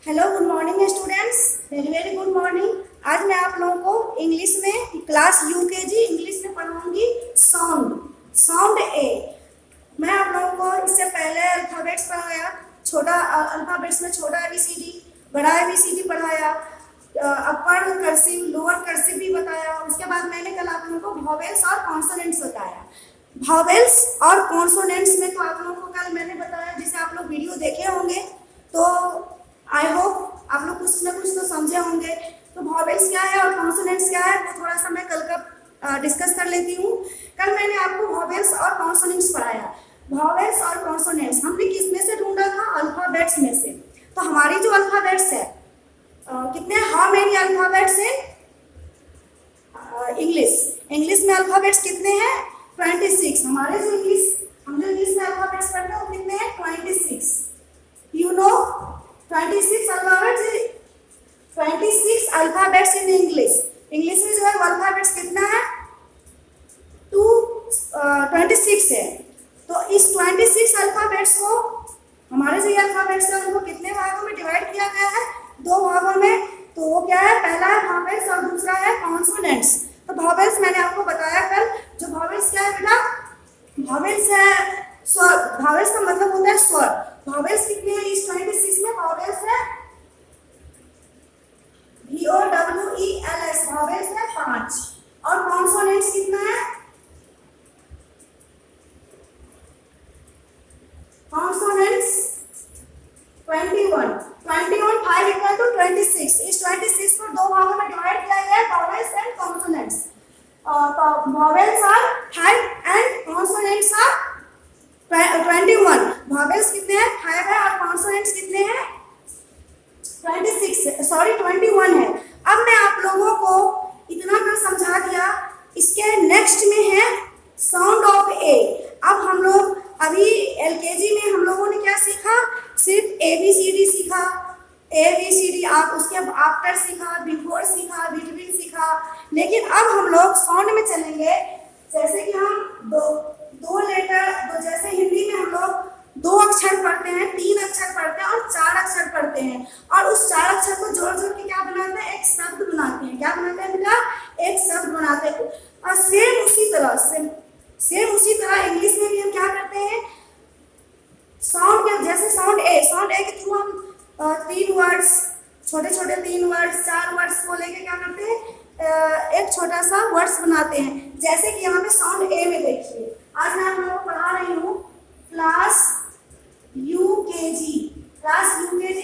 Hello, good morning students. Very very good morning. आज मैं आप लोगों को इंग्लिश में क्लास यूकेजी इंग्लिश में पढ़ाऊंगी साउंड ए। मैं आप लोगों को इससे पहले अल्फ़ाबेट्स पढ़ाया, छोटा अल्फ़ाबेट्स में छोटा एबीसीडी, बड़ा एबीसीडी पढ़ाया, अपर कर्सिव लोअर कर्सिव भी बताया। उसके बाद मैंने कल आप लोगों को वॉवेल्स और कॉन्सोनेंट्स बताया। वॉवेल्स और कॉन्सोनेंट्स में तो आप लोगों को कल मैंने बताया, जिसे आप लोग वीडियो देखे होंगे तो आई होप आप लोग कुछ ना कुछ तो समझे होंगे। तो वॉवेल्स क्या है और कॉन्सोनेंट्स क्या है वो थोड़ा सा मैं कल का डिस्कस कर लेती हूँ। कल मैंने आपको वॉवेल्स और कॉन्सोनेंट्स पढ़ाया। वॉवेल्स और कॉन्सोनेंट्स हमने किस में से ढूंढा था? अल्फाबेट्स में से। तो हमारी जो अल्फाबेट्स है, कितने, how many alphabets in English में अल्फाबेट्स कितने हैं? 26। हमारे जो हम जो इंग्लिश में अल्फाबेट्स पढ़ते हैं वो कितने हैं? 26। You know 26 alphabets in English में जो है अल्फाबेट्स कितना है? 26 है। तो इस 26 अल्फाबेट्स को, हमारे जो अल्फाबेट्स है उनको कितने भागों में डिवाइड किया गया है? 2 भागों में। तो वो क्या है? पहला है वॉवेल्स और दूसरा है कॉन्सोनेंट्स। तो वॉवेल्स मैंने आपको बताया कल। जो वॉवेल्स क्या है बेटा? वॉवेल्स है स्वर। वॉवेल्स का मतलब होता है स्वर। वॉवेल्स कितने हैं इस 26 में? वॉवेल्स है VOWELS, वॉवेल्स है 5। और कॉन्सोनेंट्स कितना है? कॉन्सोनेंट्स 21। 5 equal to 26। इस 26 को 2 भागों में डिवाइड किया गया है, vowels and consonants. Vowels are 5 and consonants are 21। Vowels कितने हैं? 5 है और कॉन्सोनेंट्स कितने हैं? 21 है। अब मैं आप लोगों को इतना कर समझा दिया। इसके नेक्स्ट में है साउंड ऑफ ए। अब हम लोग अभी एलकेजी में हम लोगों ने क्या सीखा? सिर्फ एबीसीडी सीखा। एबीसीडी आप उसके आफ्टर सीखा, बिफोर सीखा, बिटवीन सीखा। लेकिन अब हम लोग साउंड में चलेंगे। जैसे कि हम दो लेटर, जैसे हिंदी में हम लोग 2 अक्षर पढ़ते हैं, 3 अक्षर पढ़ते हैं और 4 अक्षर पढ़ते हैं। और उस 4 अक्षर को जोड़ जोड़ के क्या बनाते हैं? एक शब्द बनाते हैं। क्या बनाते हैं बेटा? एक शब्द बनाते हैं। और सेम उसी तरह इंग्लिश में भी हम क्या करते हैं? साउंड के, जैसे साउंड ए के थ्रू हम 3 वर्ड्स, छोटे छोटे 3 वर्ड्स, 4 वर्ड्स को लेके क्या करते हैं? एक छोटा सा वर्ड्स बनाते हैं। जैसे कि यहाँ पे साउंड ए में देखिए, आज मैं आप लोगों को पढ़ा रही हूँ क्लास यूकेजी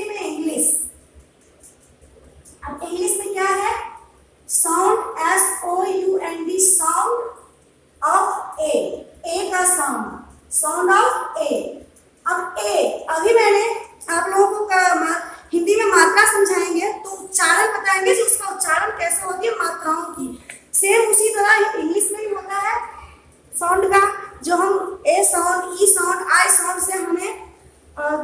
में इंग्लिश। अब इंग्लिश में क्या है? साउंड SOUND, साउंड ऑफ ए का साउंड ऑफ ए। अब ए, अभी मैंने आप लोगों को हिंदी में मात्रा समझाएंगे तो उच्चारण बताएंगे कि उसका उच्चारण कैसे होती है, मात्राओं की। सेम उसी तरह इंग्लिश में भी होता है साउंड का। जो हम A sound, E sound, I sound से हमें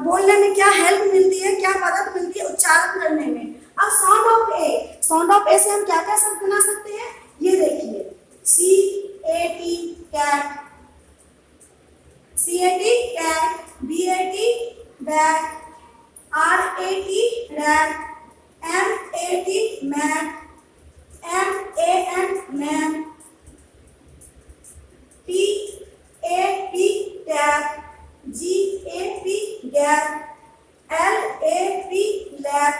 बोलने में क्या हेल्प मिलती है, क्या मदद मिलती है उच्चारण करने में। अब साउंड ऑफ ए से हम क्या क्या शब्द बना सकते हैं? ये देखिए, CAT cat, BAT bat, RAT rat, MAT mat, MAN man, TAP tap, GAP gap, LAP lap,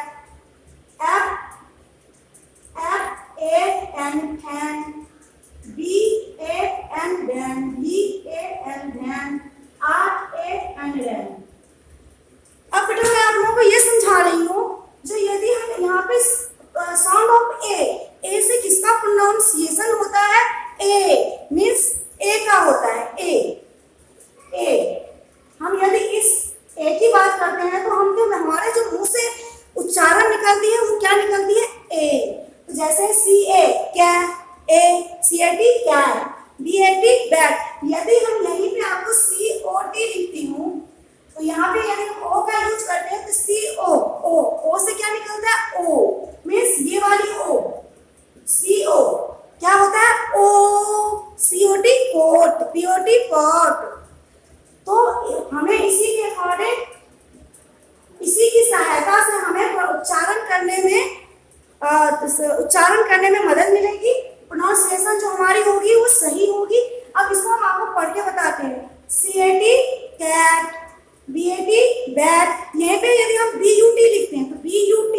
FAN fan, BAN ban, VAN van, RAN ran. अब बेटा मैं आप लोगों को ये समझा रही हूँ, जो यदि हम यहाँ पे साउंड ऑफ ए से किसका प्रोनाउंसिएशन होता है? ए मीन्स ए का होता है। ए हम यदि इस ए की बात करते हैं तो हम जो हमारे जो मुंह से उच्चारण निकलती है वो क्या निकलती है? ए। तो जैसे CA क्या, CAT कैट, BAT बैट। यदि हम यहीं पे आपको COT लिखती हूँ तो यहाँ पे यदि हम O का यूज करते हैं तो O से क्या निकलता है? O मीन्स ये वाली O, CO क्या होता है? ओ करने में उच्चारण करने में मदद मिलेगी, प्रोनाउंसिएशन जो हमारी होगी वो सही होगी। अब इसको हम आपको पढ़ के बताते हैं। CAT cat, BAT bat. यहीं पे यदि हम BUT लिखते हैं तो BUT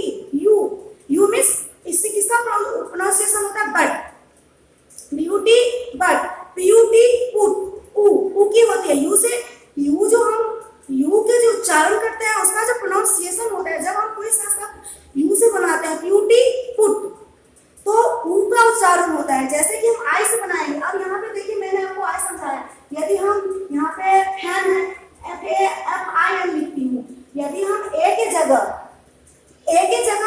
यू मीन्स इससे किसका प्रोनाउंसिएशन होता है? But. BUT but. PUT put, ऊ की होती है। यू से यू जो हम यू के जो उच्चारण करते हैं उसका जो प्रोनाउंसिएशन होता है, जब हम कोई शब्द यू से बनाते हैं PUT पुट, तो ऊ का उच्चारण होता है। जैसे कि हम आई से बनाएंगे। अब यहाँ पे देखिए मैंने आपको आई समझाया। यदि हम यहाँ पे फैन है FAFIN लिखती हूँ, यदि हम ए के जगह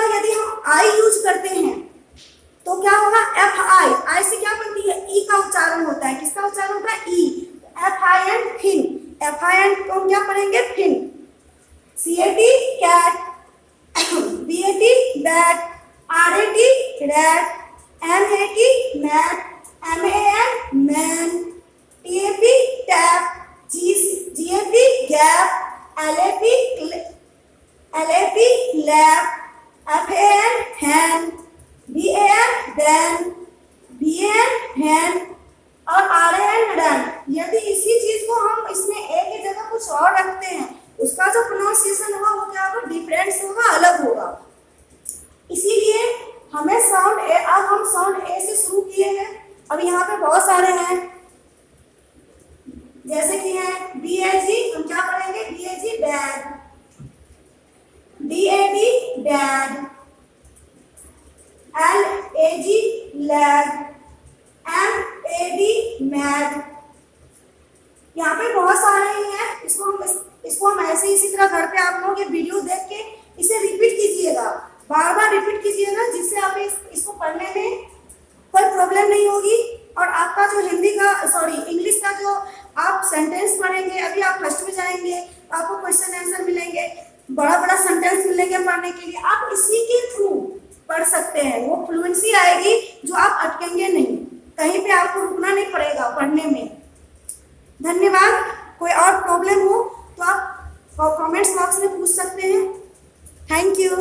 यदि हम आई यूज करते हैं तो क्या होगा? FI। आई से क्या बनती है? ई का उच्चारण होता है। किसका उच्चारण होता है? ई। FIN fin. FIN को हम क्या पढ़ेंगे? फिन। CAT cat, BAT bat, RAT rat, MAT mat, MAN man, TAP tap, GAP gap, LAP lap, FAN fan, BAN ban, BAN हैन और RAN रन। यदि इसी चीज को हम इसमें ए की जगह कुछ और रखते हैं, उसका जो प्रोनाउंसिएशन होगा वो क्या होगा? डिफरेंस होगा, अलग होगा। इसीलिए हमें साउंड ए, अब हम साउंड ए से शुरू किए हैं। अब यहाँ पे बहुत सारे हैं, जैसे कि है BAG। हम क्या पढ़ेंगे? BAG bag, DAD dad, LAG lag, MAD mad. यहाँ पे बहुत सारे ही हैं। इसको हम ऐसे इसी तरह घर पे आप लोग ये वीडियो देख के इसे रिपीट कीजिएगा, बार बार रिपीट कीजिएगा, जिससे आप इसको पढ़ने में कोई प्रॉब्लम नहीं होगी। और आपका जो इंग्लिश का जो आप सेंटेंस पढ़ेंगे, अभी आप फर्स्ट में जाएंगे आपको क्वेश्चन आंसर मिलेंगे, बड़ा बड़ा सेंटेंस मिलेंगे पढ़ने के लिए। आप इसी के थ्रू पढ़ सकते हैं, वो फ्लुएंसी आएगी जो आप अटकेंगे नहीं, कहीं पे आपको रुकना नहीं पड़ेगा पढ़ने में। धन्यवाद। कोई और प्रॉब्लम हो तो आप कमेंट्स बॉक्स में पूछ सकते हैं। Thank you.